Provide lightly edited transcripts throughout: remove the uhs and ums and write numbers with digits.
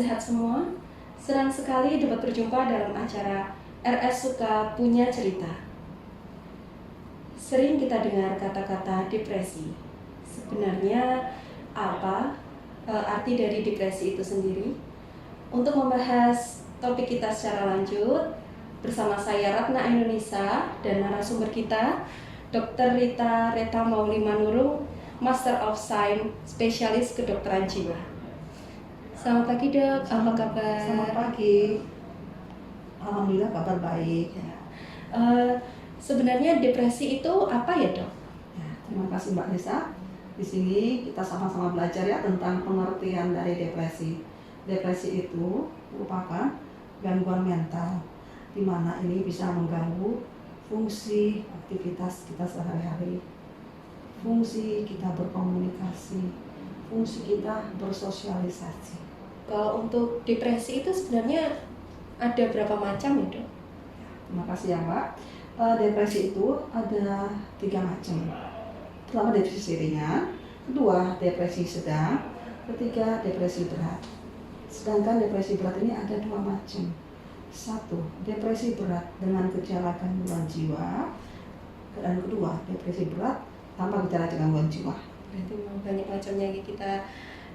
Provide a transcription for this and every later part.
sehat semua. Senang sekali dapat berjumpa dalam acara RS Suka Punya Cerita. Sering kita dengar kata-kata depresi. Sebenarnya apa arti dari depresi itu sendiri? Untuk membahas topik kita secara lanjut, bersama saya Ratna Indonesia dan narasumber kita Dr. Rita Mauli Manurung, Master of Science, spesialis kedokteran jiwa. Selamat pagi dok, apa kabar? Selamat pagi, alhamdulillah kabar baik. Sebenarnya depresi itu apa ya dok? Ya, terima kasih Mbak Nisa. Di sini kita sama-sama belajar ya tentang pengertian dari depresi. Depresi itu merupakan gangguan mental, di mana ini bisa mengganggu fungsi aktivitas kita sehari-hari, fungsi kita berkomunikasi, fungsi kita bersosialisasi. Kalau untuk depresi itu sebenarnya ada berapa macam ya dok? Terima kasih ya Mbak. Depresi itu ada 3 macam. Pertama depresi ringan, kedua depresi sedang, ketiga depresi berat. Sedangkan depresi berat ini ada 2 macam. 1. Depresi berat dengan gejala gangguan jiwa, dan kedua depresi berat tanpa gejala gangguan jiwa. Berarti banyak macamnya kita.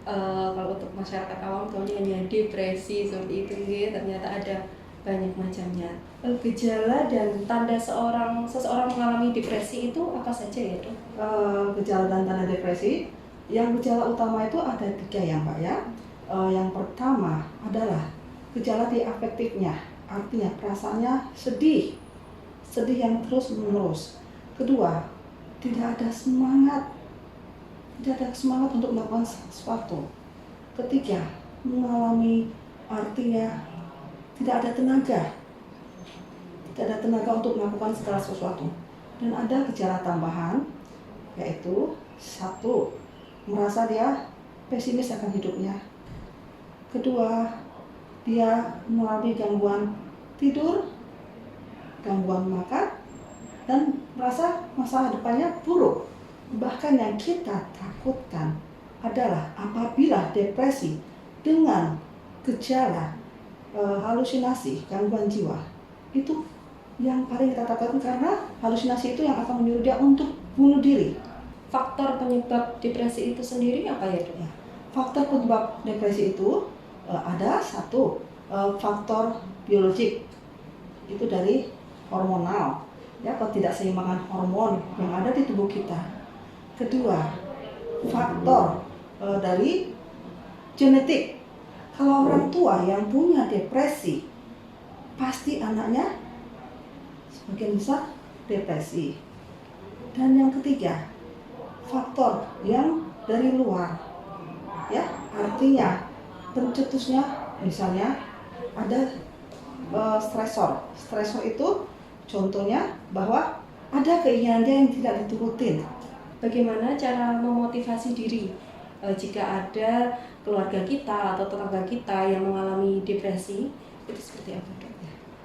Kalau untuk masyarakat awam tahunya hanya depresi seperti itu, ternyata ada banyak macamnya. Gejala dan tanda seseorang mengalami depresi itu apa saja ya dok? Gejala dan tanda depresi, yang gejala utama itu ada 3 ya Mbak ya. Yang pertama adalah gejala di afektifnya, artinya perasaannya sedih yang terus menerus. Kedua, tidak ada semangat untuk melakukan sesuatu. Ketiga, mengalami artinya tidak ada tenaga untuk melakukan segala sesuatu. Dan ada gejala tambahan, yaitu 1, merasa dia pesimis akan hidupnya. Kedua, dia mengalami gangguan tidur, gangguan makan, dan merasa masa depannya buruk. Bahkan yang kita takutkan adalah apabila depresi dengan gejala halusinasi, gangguan jiwa, itu yang paling kita takutkan, karena halusinasi itu yang akan menyuruh dia untuk bunuh diri. Faktor penyebab depresi itu sendiri apa ya dok? Faktor penyebab depresi itu ada 1, faktor biologik, itu dari hormonal, ya, ketidakseimbangan hormon yang ada di tubuh kita. Kedua, faktor dari genetik. Kalau orang tua yang punya depresi, pasti anaknya sebagian besar depresi. Dan yang ketiga, faktor yang dari luar, ya, artinya pencetusnya misalnya ada stresor itu contohnya bahwa ada keinginan dia yang tidak diturutin. Bagaimana cara memotivasi diri jika ada keluarga kita atau tetangga kita yang mengalami depresi, itu seperti apa dok?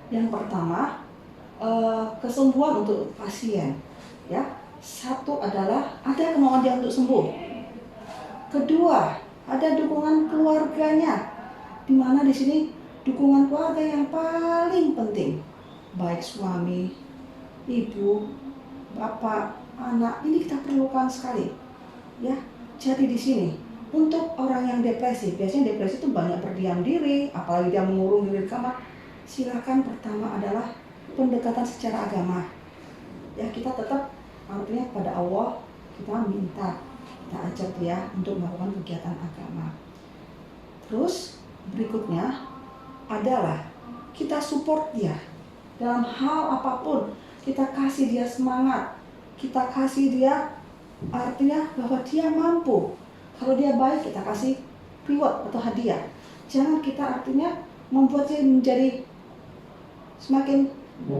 Yang pertama, kesembuhan untuk pasien, ya. 1 adalah ada kemauan dia untuk sembuh. Kedua, ada dukungan keluarganya, di mana di sini dukungan keluarga yang paling penting, baik suami, ibu, bapak, anak, ini kita perlukan sekali, ya. Jadi di sini untuk orang yang depresi, biasanya depresi itu banyak berdiam diri, apalagi dia mengurung diri di kamar. Silakan, pertama adalah pendekatan secara agama, ya, kita tetap artinya pada Allah kita minta, kita ajak dia untuk melakukan kegiatan agama. Terus berikutnya adalah kita support dia dalam hal apapun, kita kasih dia semangat, kita kasih dia artinya bahwa dia mampu. Kalau dia baik, kita kasih reward atau hadiah. Jangan kita artinya membuat dia menjadi semakin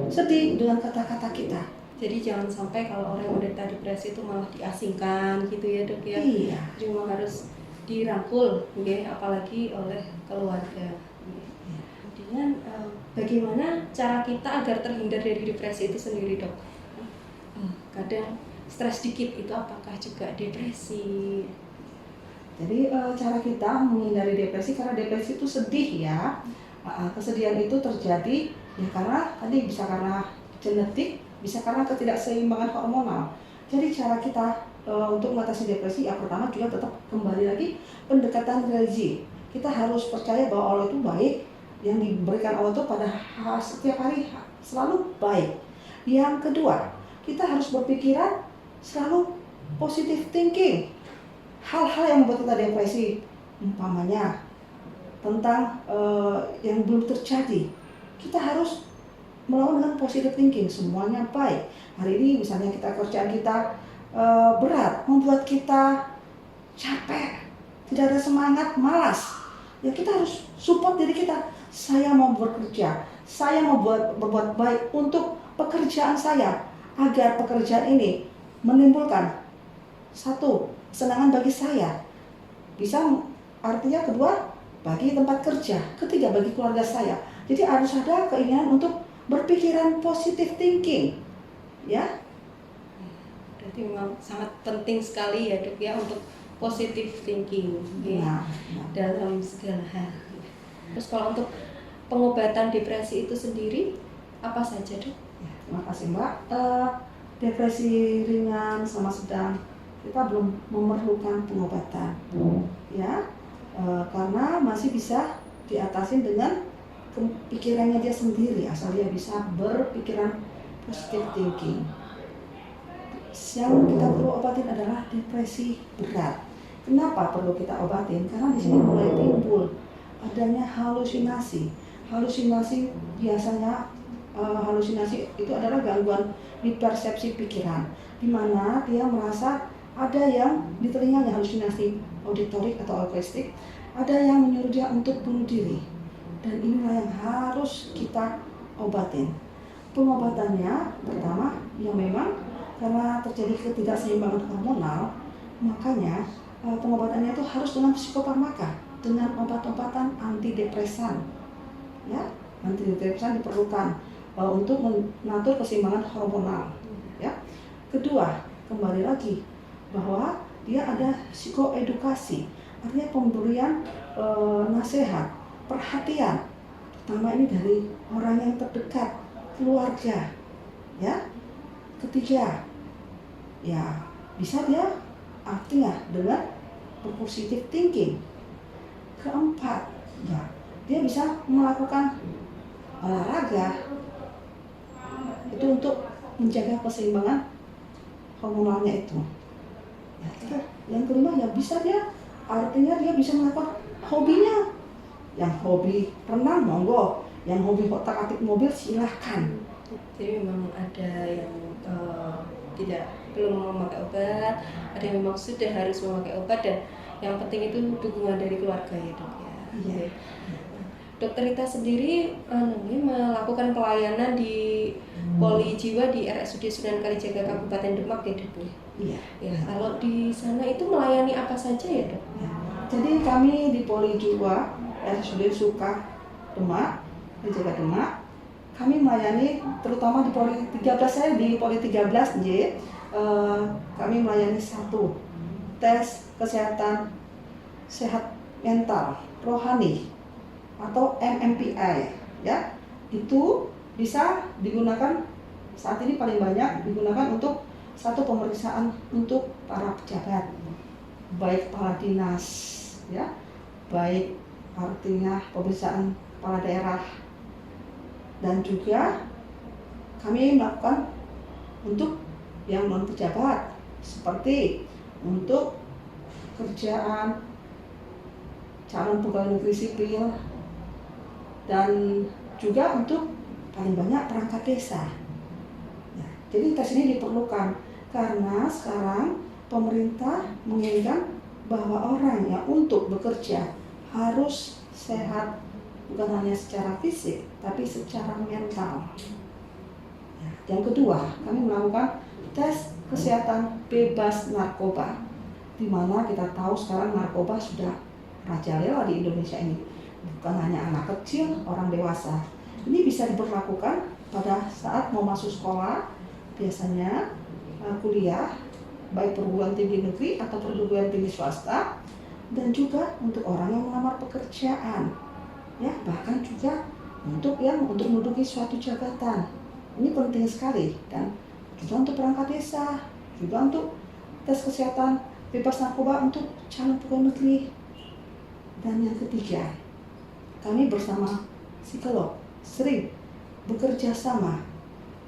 sedih dengan kata-kata kita. Jadi jangan sampai kalau orang yang menderita depresi itu malah diasingkan gitu ya dok ya. Iya. Cuma harus dirangkul, apalagi oleh keluarga. Kemudian bagaimana cara kita agar terhindar dari depresi itu sendiri dok? Kadang stres dikit itu apakah juga depresi? Jadi cara kita menghindari depresi, karena depresi itu sedih ya. Kesedihan itu terjadi ya karena tadi bisa karena genetik, bisa karena ketidakseimbangan hormonal. Jadi cara kita untuk mengatasi depresi, yang pertama juga tetap kembali lagi pendekatan religi. Kita harus percaya bahwa Allah itu baik, yang diberikan Allah itu pada setiap hari selalu baik. Yang kedua, kita harus berpikiran selalu positive thinking. Hal-hal yang membuat kita depresi, umpamanya tentang yang belum terjadi, kita harus melawan dengan positive thinking. Semuanya baik. Hari ini misalnya kerjaan kita berat, membuat kita capek, tidak ada semangat, malas. Ya kita harus support diri kita. Saya mau bekerja, saya mau berbuat baik untuk pekerjaan saya, agar pekerjaan ini menimbulkan satu, kesenangan bagi saya. Bisa artinya kedua, bagi tempat kerja. Ketiga, bagi keluarga saya. Jadi harus ada keinginan untuk berpikiran positive thinking. Ya. Berarti memang sangat penting sekali ya Dok ya untuk positive thinking ya, dalam segala hal. Terus kalau untuk pengobatan depresi itu sendiri apa saja Dok? Ya, terima kasih Mbak. Depresi ringan sama sedang kita belum memerlukan pengobatan, ya, karena masih bisa diatasi dengan pikirannya dia sendiri, asal dia bisa berpikiran positive thinking. Yang kita perlu obatin adalah depresi berat. Kenapa perlu kita obatin? Karena di sini mulai timbul adanya halusinasi. Halusinasi biasanya halusinasi itu adalah gangguan di persepsi pikiran, di mana dia merasa ada yang di telinganya halusinasi auditorik atau akustik, ada yang menyuruh dia untuk bunuh diri. Dan inilah yang harus kita obatin. Pengobatannya pertama, yang memang karena terjadi ketidakseimbangan hormonal, makanya pengobatannya itu harus dengan psikofarmaka, dengan obat-obatan antidepresan. Ya, antidepresan diperlukan untuk mengatur keseimbangan hormonal. Ya. Kedua, kembali lagi bahwa dia ada psikoedukasi, artinya pemberian nasihat, perhatian, pertama ini dari orang yang terdekat, keluarga. Ya. Ketiga, ya bisa dia artinya dengan positive thinking. Keempat, ya dia bisa melakukan olahraga itu untuk menjaga keseimbangan hormonalnya itu. Ya, itu. Yang kelima, ya bisa dia artinya dia bisa melakukan hobinya. Yang hobi renang monggo, yang hobi otak-atik mobil silahkan. Jadi memang ada yang belum memakai obat, ada yang memang sudah harus memakai obat, dan yang penting itu dukungan dari keluarga ya Dok ya. Iya. Dokter Rita sendiri melakukan pelayanan di Poli Jiwa di RSUD Sunan Kalijaga Kabupaten Demak ya Dok. Iya. Ya, kalau di sana itu melayani apa saja ya Dok? Ya. Jadi kami di Poli Jiwa RSUD Suka Demak, Kalijaga Demak, kami melayani terutama di Poli 13, saya di Poli 13 kami melayani satu, tes kesehatan sehat mental rohani atau MMPI, ya. Itu bisa digunakan saat ini paling banyak digunakan untuk satu pemeriksaan untuk para pejabat, baik kepala dinas, ya, baik artinya pemeriksaan kepala daerah, dan juga kami melakukan untuk yang non pejabat seperti untuk kerjaan calon pegawai negeri sipil, dan juga untuk paling banyak perangkat desa. Ya, jadi tes ini diperlukan karena sekarang pemerintah menginginkan bahwa orang yang untuk bekerja harus sehat, bukan hanya secara fisik tapi secara mental. Ya, yang kedua, kami melakukan tes kesehatan bebas narkoba, di mana kita tahu sekarang narkoba sudah merajalela di Indonesia ini. Bukan hanya anak kecil, orang dewasa. Ini bisa diberlakukan pada saat mau masuk sekolah, biasanya kuliah, baik perguruan tinggi negeri atau perguruan tinggi swasta. dan juga untuk orang yang melamar pekerjaan, ya, bahkan juga untuk menduduki suatu jabatan. Ini penting sekali, dan juga untuk perangkat desa, juga untuk tes kesehatan bebas narkoba untuk calon pegawai negeri. Dan yang ketiga, kami bersama psikolog sering bekerja sama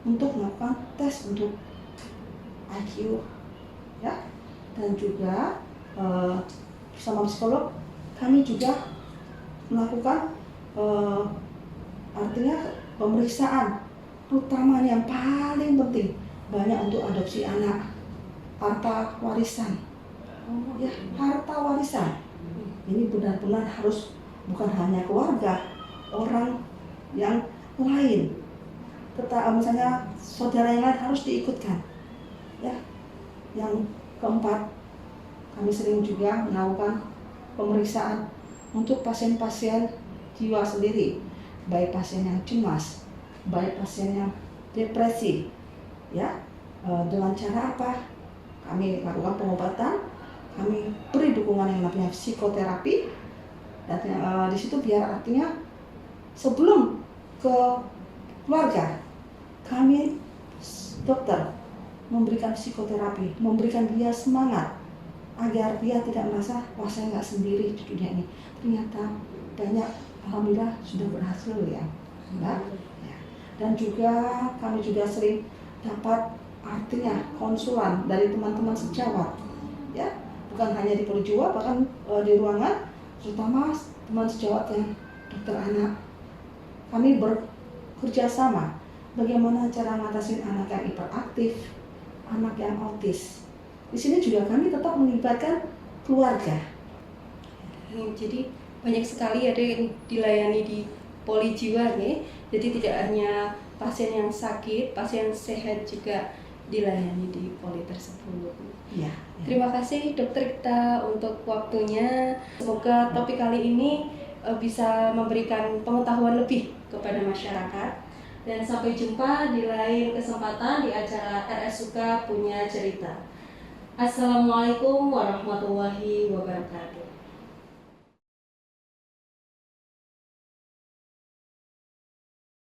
untuk melakukan tes untuk IQ, ya, dan juga bersama psikolog kami juga melakukan artinya pemeriksaan, terutama yang paling penting banyak untuk adopsi anak, harta warisan, ya, harta warisan. Ini benar-benar harus bukan hanya keluarga, orang yang lain, misalnya saudara yang lain harus diikutkan, ya. Yang keempat, kami sering juga melakukan pemeriksaan untuk pasien-pasien jiwa sendiri, baik pasien yang cemas, baik pasien yang depresi, ya. Dengan cara apa? Kami lakukan pengobatan, kami beri dukungan yang namanya psikoterapi, dan di situ biar artinya sebelum ke keluarga, kami dokter memberikan psikoterapi, memberikan dia semangat agar dia tidak merasa wah saya nggak sendiri di dunia ini. Ternyata banyak, alhamdulillah sudah berhasil, ya, Mbak. Ya. Dan juga kami juga sering dapat artinya konsulan dari teman-teman sejawat, ya, bukan hanya di Polijiwa, bahkan di ruangan, terutama teman sejawat yang dokter anak. Kami bekerja sama bagaimana cara mengatasi anak yang hiperaktif, anak yang autis. Di sini juga kami tetap melibatkan keluarga. Jadi banyak sekali ada yang dilayani di Polijiwa nih. Jadi tidak hanya pasien yang sakit, pasien sehat juga dilayani di poli tersebut. Ya, ya. Terima kasih dokter kita untuk waktunya. Semoga topik kali ini bisa memberikan pengetahuan lebih kepada masyarakat. Dan sampai jumpa di lain kesempatan di acara RSUK Punya Cerita. Assalamualaikum warahmatullahi wabarakatuh.